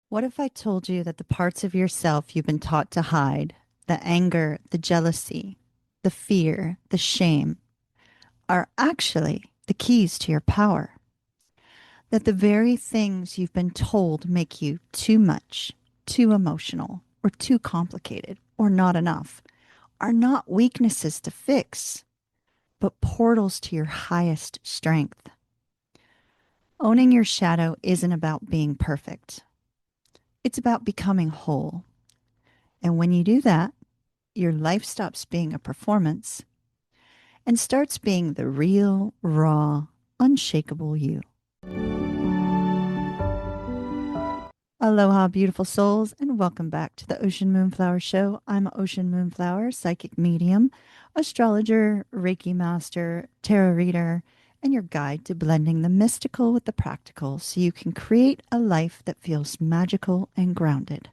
What if I told you that the parts of yourself you've been taught to hide, the anger, the jealousy, the fear, the shame, are actually the keys to your power? That the very things you've been told make you too much, too emotional, or too complicated, or not enough, are not weaknesses to fix, but portals to your highest strength. Owning your shadow isn't about being perfect. It's about becoming whole. And when you do that, your life stops being a performance and starts being the real, raw, unshakable you. Aloha, beautiful souls, and welcome back to the Ocean Moonflower Show. I'm Ocean Moonflower, psychic medium, astrologer, Reiki master, tarot reader, and your guide to blending the mystical with the practical so you can create a life that feels magical and grounded.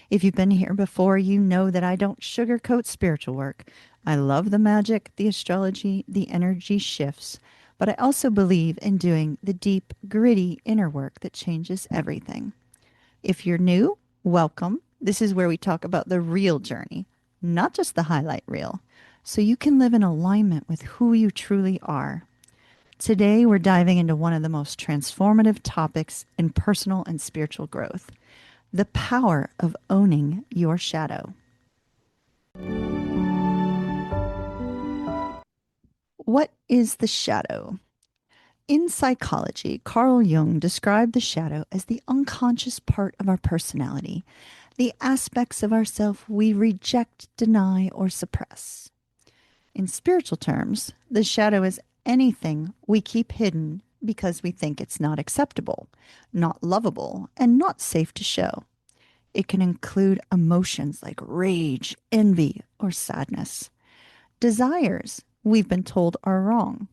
If you've been here before, you know that I don't sugarcoat spiritual work. I love the magic, the astrology, the energy shifts, but I also believe in doing the deep, gritty inner work that changes everything. If you're new, welcome. This is where we talk about the real journey, not just the highlight reel, so you can live in alignment with who you truly are. Today, we're diving into one of the most transformative topics in personal and spiritual growth: the power of owning your shadow. What is the shadow? In psychology, Carl Jung described the shadow as the unconscious part of our personality, the aspects of ourself we reject, deny, or suppress. In spiritual terms, the shadow is anything we keep hidden because we think it's not acceptable, not lovable, and not safe to show. It can include emotions like rage, envy, or sadness. Desires we've been told are wrong.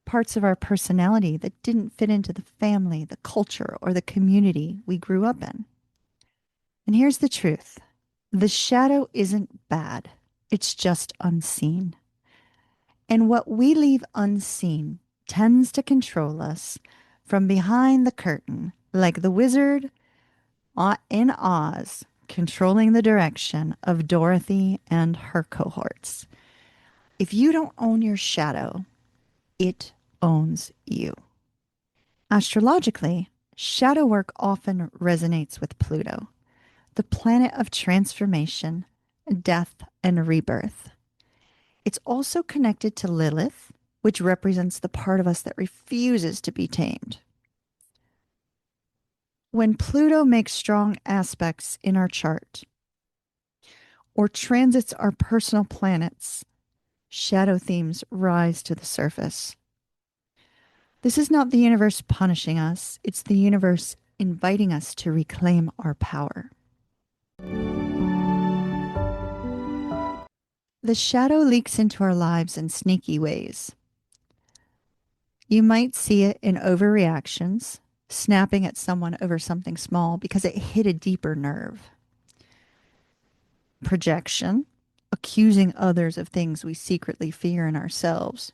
Parts of our personality that didn't fit into the family, the culture, or the community we grew up in. And here's the truth: the shadow isn't bad, it's just unseen. And what we leave unseen tends to control us from behind the curtain, like the wizard in Oz, controlling the direction of Dorothy and her cohorts. If you don't own your shadow, it owns you. Astrologically, shadow work often resonates with Pluto, the planet of transformation, death, and rebirth. It's also connected to Lilith, which represents the part of us that refuses to be tamed. When Pluto makes strong aspects in our chart or transits our personal planets, shadow themes rise to the surface. This is not the universe punishing us, it's the universe inviting us to reclaim our power. The shadow leaks into our lives in sneaky ways. You might see it in overreactions, snapping at someone over something small because it hit a deeper nerve. Projection, accusing others of things we secretly fear in ourselves.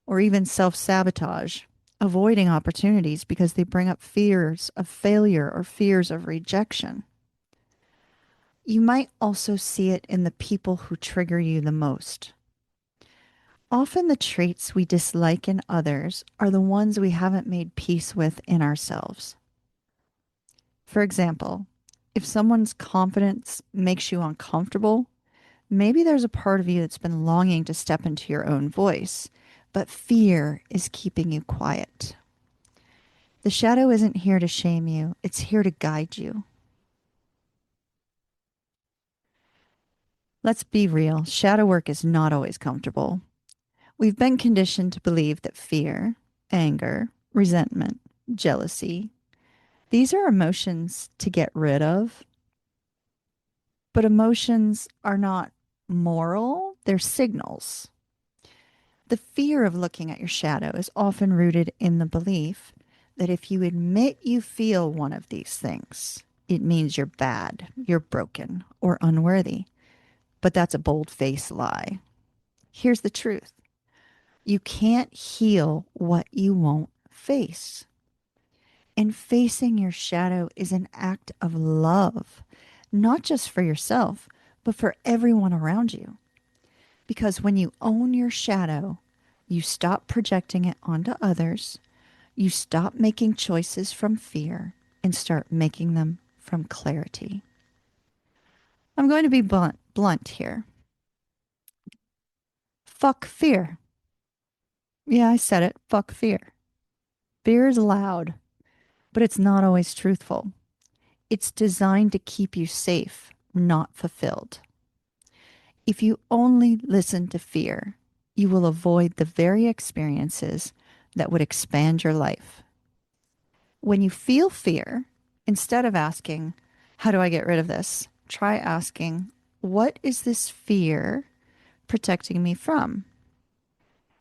Or even self-sabotage, avoiding opportunities because they bring up fears of failure or fears of rejection. You might also see it in the people who trigger you the most. Often the traits we dislike in others are the ones we haven't made peace with in ourselves. For example, if someone's confidence makes you uncomfortable, maybe there's a part of you that's been longing to step into your own voice, but fear is keeping you quiet. The shadow isn't here to shame you, it's here to guide you. Let's be real, shadow work is not always comfortable. We've been conditioned to believe that fear, anger, resentment, jealousy, these are emotions to get rid of, but emotions are not moral, they're signals. The fear of looking at your shadow is often rooted in the belief that if you admit you feel one of these things, it means you're bad, you're broken, or unworthy. But that's a bold-faced lie. Here's the truth: you can't heal what you won't face. And facing your shadow is an act of love, not just for yourself, but for everyone around you. Because when you own your shadow, you stop projecting it onto others, you stop making choices from fear, and start making them from clarity. I'm going to be blunt here. Fuck fear. Yeah, I said it. Fuck fear. Fear is loud, but it's not always truthful. It's designed to keep you safe, not fulfilled. If you only listen to fear, you will avoid the very experiences that would expand your life. When you feel fear, instead of asking, how do I get rid of this? Try asking, what is this fear protecting me from?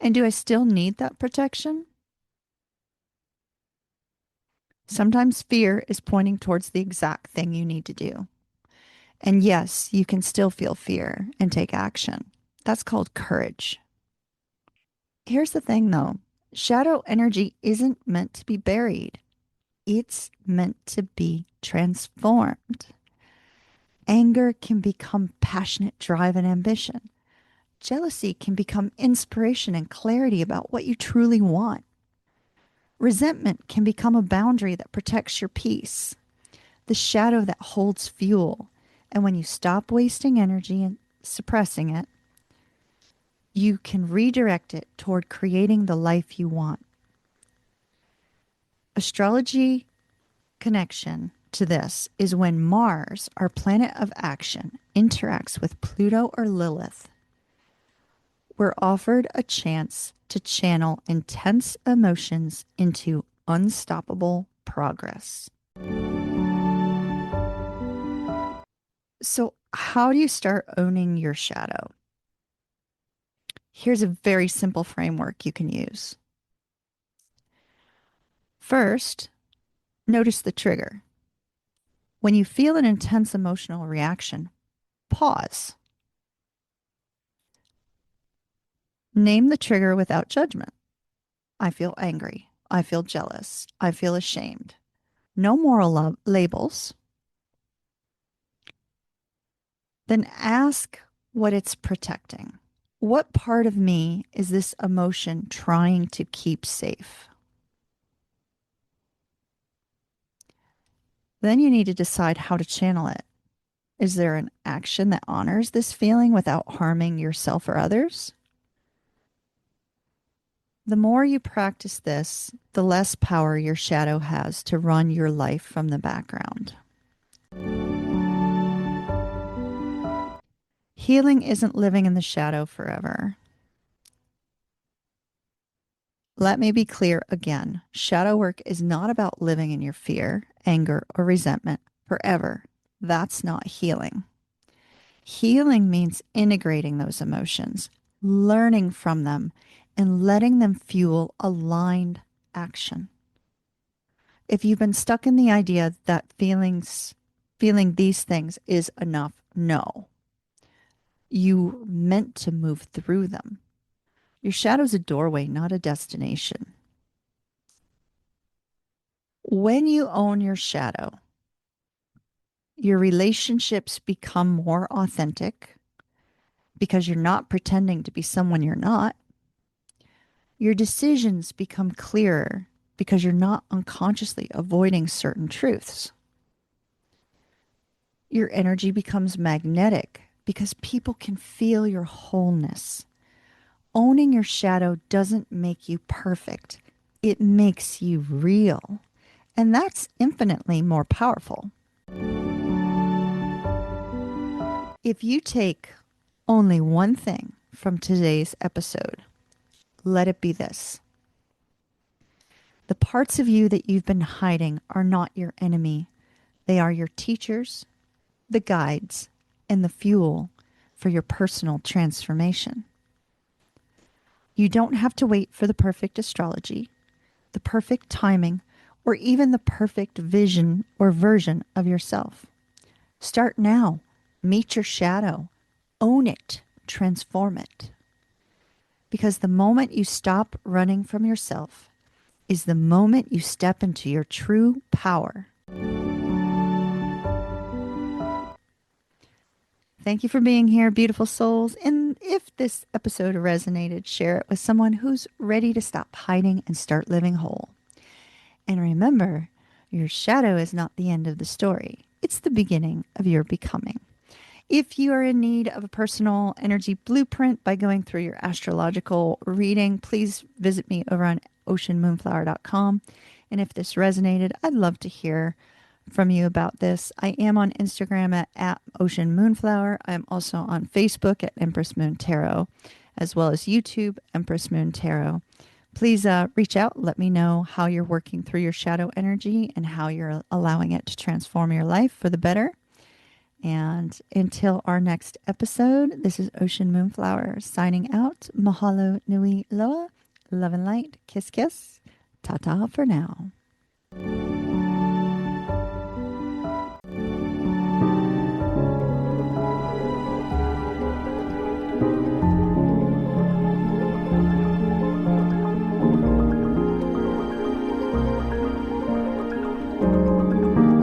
And do I still need that protection? Sometimes fear is pointing towards the exact thing you need to do. And yes, you can still feel fear and take action. That's called courage. Here's the thing though, shadow energy isn't meant to be buried, it's meant to be transformed. Anger can become passionate drive and ambition. Jealousy can become inspiration and clarity about what you truly want. Resentment can become a boundary that protects your peace, the shadow that holds fuel. And when you stop wasting energy and suppressing it, you can redirect it toward creating the life you want. Astrology connection to this is when Mars, our planet of action, interacts with Pluto or Lilith. We're offered a chance to channel intense emotions into unstoppable progress. So, how do you start owning your shadow? Here's a very simple framework you can use. First, notice the trigger. When you feel an intense emotional reaction, pause. Name the trigger without judgment. I feel angry. I feel jealous. I feel ashamed. No moral labels. Then ask what it's protecting. What part of me is this emotion trying to keep safe? Then you need to decide how to channel it. Is there an action that honors this feeling without harming yourself or others? The more you practice this, the less power your shadow has to run your life from the background. Healing isn't living in the shadow forever. Let me be clear again. Shadow work is not about living in your fear, anger, or resentment forever. That's not healing. Healing means integrating those emotions, learning from them, and letting them fuel aligned action. If you've been stuck in the idea that feeling these things is enough, no. You meant to move through them. Your shadow's a doorway, not a destination. When you own your shadow, your relationships become more authentic because you're not pretending to be someone you're not. Your decisions become clearer because you're not unconsciously avoiding certain truths. Your energy becomes magnetic because people can feel your wholeness. Owning your shadow doesn't make you perfect. It makes you real. And that's infinitely more powerful. If you take only one thing from today's episode, let it be this. The parts of you that you've been hiding are not your enemy. They are your teachers, the guides, and the fuel for your personal transformation. You don't have to wait for the perfect astrology, the perfect timing, or even the perfect vision or version of yourself. Start now. Meet your shadow. Own it. Transform it. Because the moment you stop running from yourself is the moment you step into your true power. Thank you for being here, beautiful souls. And if this episode resonated, share it with someone who's ready to stop hiding and start living whole. And remember, your shadow is not the end of the story. It's the beginning of your becoming. If you are in need of a personal energy blueprint by going through your astrological reading, please visit me over on oceanmoonflower.com. And if this resonated, I'd love to hear from you about this. I am on Instagram at Ocean Moonflower. I'm also on Facebook at Empress Moon Tarot, as well as YouTube, Empress Moon Tarot. Please reach out. Let me know how you're working through your shadow energy and how you're allowing it to transform your life for the better. And until our next episode, this is Ocean Moonflower signing out. Mahalo nui loa. Love and light. Kiss, kiss. Ta-ta for now.